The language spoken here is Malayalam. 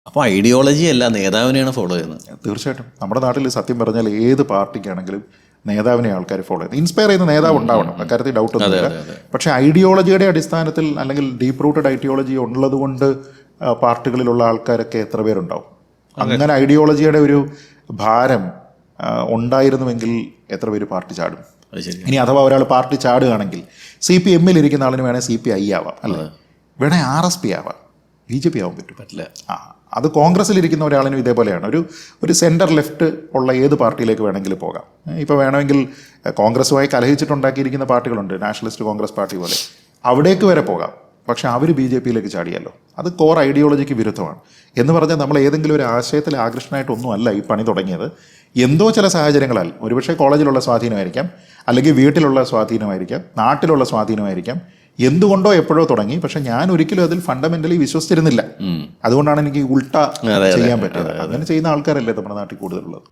അപ്പോൾ ഐഡിയോളജി അല്ല നേതാവിനെയാണ് ഫോളോ ചെയ്യുന്നത്. തീർച്ചയായിട്ടും നമ്മുടെ നാട്ടിൽ സത്യം പറഞ്ഞാൽ ഏത് പാർട്ടിക്കാണെങ്കിലും നേതാവിനെ ആൾക്കാർ ഫോളോ ചെയ്യുന്നത്. ഇൻസ്പയർ ചെയ്യുന്ന നേതാവ് ഉണ്ടാവണം, അക്കാര്യത്തിൽ ഡൗട്ടൊന്നുമില്ല. പക്ഷേ ഐഡിയോളജിയുടെ അടിസ്ഥാനത്തിൽ അല്ലെങ്കിൽ ഡീപ്പ് റൂട്ടഡ് ഐഡിയോളജി ഉള്ളത് കൊണ്ട് പാർട്ടികളിലുള്ള ആൾക്കാരൊക്കെ എത്ര പേരുണ്ടാവും? അങ്ങനെ ഐഡിയോളജിയുടെ ഒരു ഭാരം ഉണ്ടായിരുന്നുവെങ്കിൽ എത്ര പേര് പാർട്ടി ചാടും? ഇനി അഥവാ ഒരാൾ പാർട്ടി ചാടുകയാണെങ്കിൽ CPM ഇരിക്കുന്ന ആളിന് വേണേൽ CPI ആവാം, അല്ലേ? വേണേൽ RSP ആവാം, BJP ആവാൻ പറ്റില്ല. അത് കോൺഗ്രസ്സിലിരിക്കുന്ന ഒരാളിനും ഇതേപോലെയാണ്. ഒരു സെൻറ്റർ ലെഫ്റ്റ് ഉള്ള ഏത് പാർട്ടിയിലേക്ക് വേണമെങ്കിലും പോകാം. ഇപ്പോൾ വേണമെങ്കിൽ കോൺഗ്രസുമായി കലഹിച്ചിട്ടുണ്ടാക്കിയിരിക്കുന്ന പാർട്ടികളുണ്ട്, നാഷണലിസ്റ്റ് കോൺഗ്രസ് പാർട്ടി പോലെ, അവിടേക്ക് വരെ പോകാം. പക്ഷേ അവർ BJPയിലേക്ക് ചാടിയല്ലോ. അത് കോർ ഐഡിയോളജിക്ക് വിരുദ്ധമാണ്. എന്ന് പറഞ്ഞാൽ നമ്മൾ ഏതെങ്കിലും ഒരു ആശയത്തിൽ ആകൃഷ്ടനായിട്ടൊന്നും അല്ല ഈ പണി തുടങ്ങിയത്. എന്തോ ചില സാഹചര്യങ്ങളാൽ, ഒരുപക്ഷെ കോളേജിലുള്ള സ്വാധീനമായിരിക്കാം, അല്ലെങ്കിൽ വീട്ടിലുള്ള സ്വാധീനമായിരിക്കാം, നാട്ടിലുള്ള സ്വാധീനമായിരിക്കാം, എന്തുകൊണ്ടോ എപ്പോഴോ തുടങ്ങി. പക്ഷെ ഞാൻ ഒരിക്കലും അതിൽ ഫണ്ടമെന്റലി വിശ്വസിച്ചിരുന്നില്ല. അതുകൊണ്ടാണ് എനിക്ക് ഉൾട്ട ചെയ്യാൻ പറ്റിയത്. അങ്ങനെ ചെയ്യുന്ന ആൾക്കാരല്ലേ നമ്മുടെ നാട്ടിൽ കൂടുതലുള്ളത്.